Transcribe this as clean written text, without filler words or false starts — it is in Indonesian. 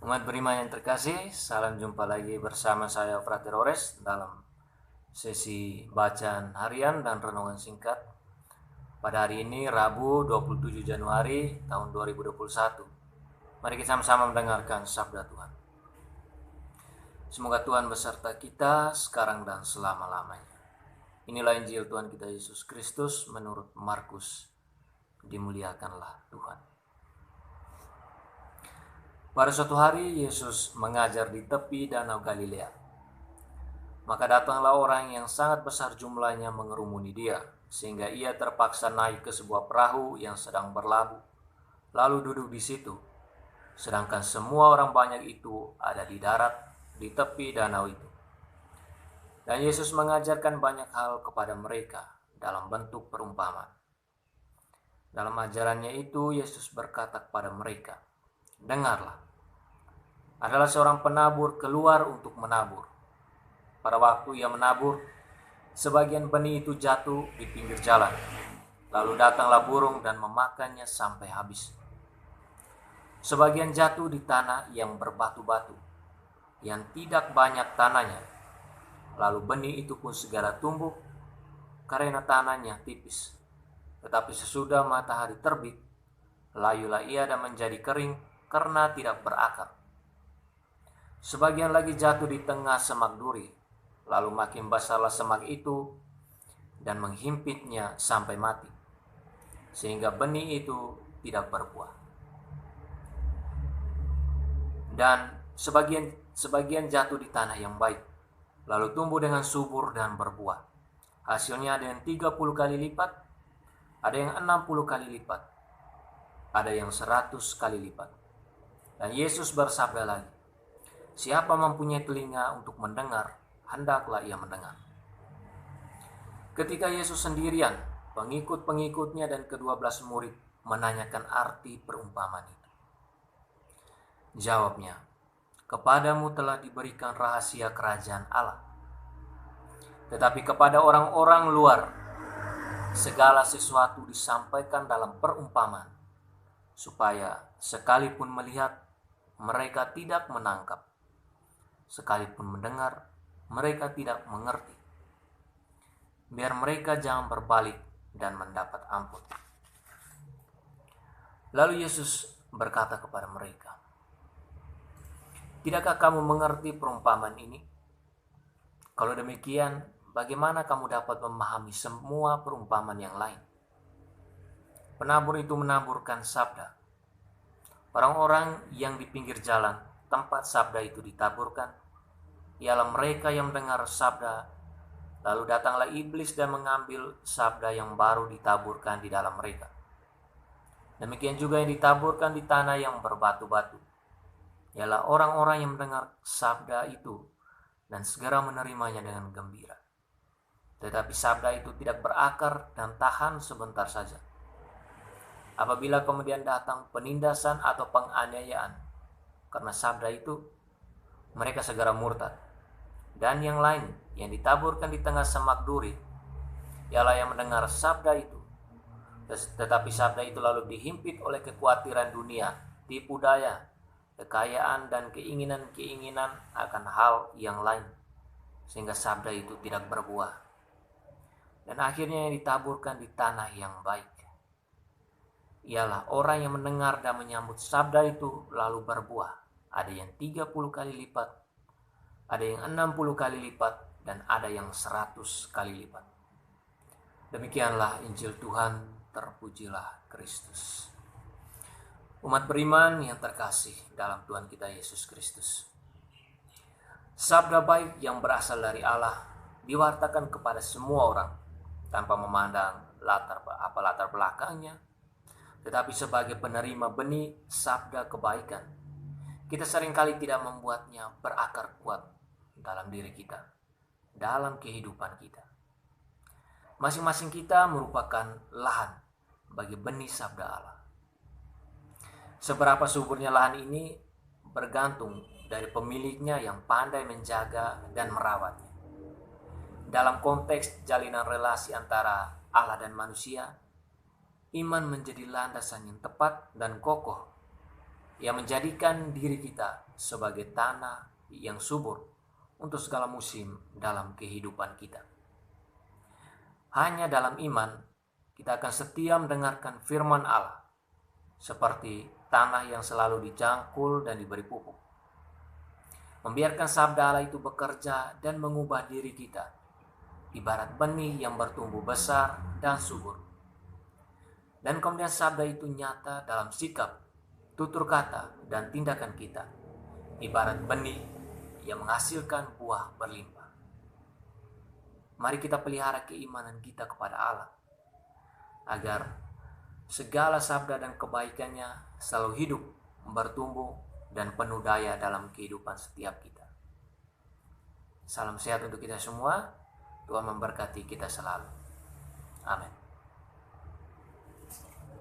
Umat beriman yang terkasih, salam jumpa lagi bersama saya Frater Ores dalam sesi bacaan harian dan renungan singkat pada hari ini Rabu 27 Januari tahun 2021. Mari kita sama-sama mendengarkan sabda Tuhan. Semoga Tuhan beserta kita sekarang dan selama-lamanya. Inilah Injil Tuhan kita Yesus Kristus menurut Markus. Dimuliakanlah Tuhan. Pada suatu hari Yesus mengajar di tepi danau Galilea. Maka datanglah orang yang sangat besar jumlahnya mengerumuni dia, sehingga ia terpaksa naik ke sebuah perahu yang sedang berlabuh, lalu duduk di situ. Sedangkan semua orang banyak itu ada di darat di tepi danau itu. Dan Yesus mengajarkan banyak hal kepada mereka dalam bentuk perumpamaan. Dalam ajarannya itu Yesus berkata kepada mereka, "Dengarlah, adalah seorang penabur keluar untuk menabur. Pada waktu ia menabur, sebagian benih itu jatuh di pinggir jalan. Lalu datanglah burung dan memakannya sampai habis. Sebagian jatuh di tanah yang berbatu-batu, yang tidak banyak tanahnya. Lalu benih itu pun segera tumbuh, karena tanahnya tipis. Tetapi sesudah matahari terbit, layulah ia dan menjadi kering karena tidak berakar. Sebagian lagi jatuh di tengah semak duri, lalu makin basahlah semak itu dan menghimpitnya sampai mati, sehingga benih itu tidak berbuah. Dan sebagian jatuh di tanah yang baik, lalu tumbuh dengan subur dan berbuah. Hasilnya ada yang 30 kali lipat, ada yang 60 kali lipat, ada yang 100 kali lipat." Dan Yesus bersabda lagi, "Siapa mempunyai telinga untuk mendengar, hendaklah ia mendengar." Ketika Yesus sendirian, pengikut-pengikutnya dan ke-12 murid menanyakan arti perumpamaan itu. Jawabnya, "Kepadamu telah diberikan rahasia kerajaan Allah. Tetapi kepada orang-orang luar, segala sesuatu disampaikan dalam perumpamaan, supaya sekalipun melihat, mereka tidak menangkap. Sekalipun mendengar, mereka tidak mengerti. Biar mereka jangan berbalik dan mendapat ampun." Lalu Yesus berkata kepada mereka, "Tidakkah kamu mengerti perumpamaan ini? Kalau demikian, bagaimana kamu dapat memahami semua perumpamaan yang lain?" Penabur itu menaburkan sabda. Orang-orang yang di pinggir jalan tempat sabda itu ditaburkan ialah mereka yang mendengar sabda, lalu datanglah iblis dan mengambil sabda yang baru ditaburkan di dalam mereka. Demikian juga yang ditaburkan di tanah yang berbatu-batu ialah orang-orang yang mendengar sabda itu dan segera menerimanya dengan gembira. Tetapi sabda itu tidak berakar dan tahan sebentar saja. Apabila kemudian datang penindasan atau penganiayaan karena sabda itu, mereka segera murtad. Dan yang lain yang ditaburkan di tengah semak duri ialah yang mendengar sabda itu, tetapi sabda itu lalu dihimpit oleh kekhawatiran dunia, tipu daya, kekayaan, dan keinginan-keinginan akan hal yang lain, sehingga sabda itu tidak berbuah. Dan akhirnya yang ditaburkan di tanah yang baik ialah orang yang mendengar dan menyambut sabda itu lalu berbuah. Ada yang 30 kali lipat, ada yang 60 kali lipat, dan ada yang 100 kali lipat. Demikianlah Injil Tuhan, terpujilah Kristus. Umat beriman yang terkasih dalam Tuhan kita Yesus Kristus, sabda baik yang berasal dari Allah diwartakan kepada semua orang tanpa memandang latar belakangnya. Tetapi sebagai penerima benih sabda kebaikan, kita seringkali tidak membuatnya berakar kuat dalam diri kita, dalam kehidupan kita. Masing-masing kita merupakan lahan bagi benih sabda Allah. Seberapa suburnya lahan ini bergantung dari pemiliknya yang pandai menjaga dan merawatnya. Dalam konteks jalinan relasi antara Allah dan manusia, iman menjadi landasan yang tepat dan kokoh Ia menjadikan diri kita sebagai tanah yang subur untuk segala musim dalam kehidupan kita. Hanya dalam iman kita akan setia mendengarkan firman Allah, seperti tanah yang selalu dijangkul dan diberi pupuk. Membiarkan sabda Allah itu bekerja dan mengubah diri kita, ibarat benih yang bertumbuh besar dan subur. Dan kemudian sabda itu nyata dalam sikap, tutur kata, dan tindakan kita, ibarat benih yang menghasilkan buah berlimpah. Mari kita pelihara keimanan kita kepada Allah, agar segala sabda dan kebaikannya selalu hidup, bertumbuh, dan penuh daya dalam kehidupan setiap kita. Salam sehat untuk kita semua. Tuhan memberkati kita selalu. Amin.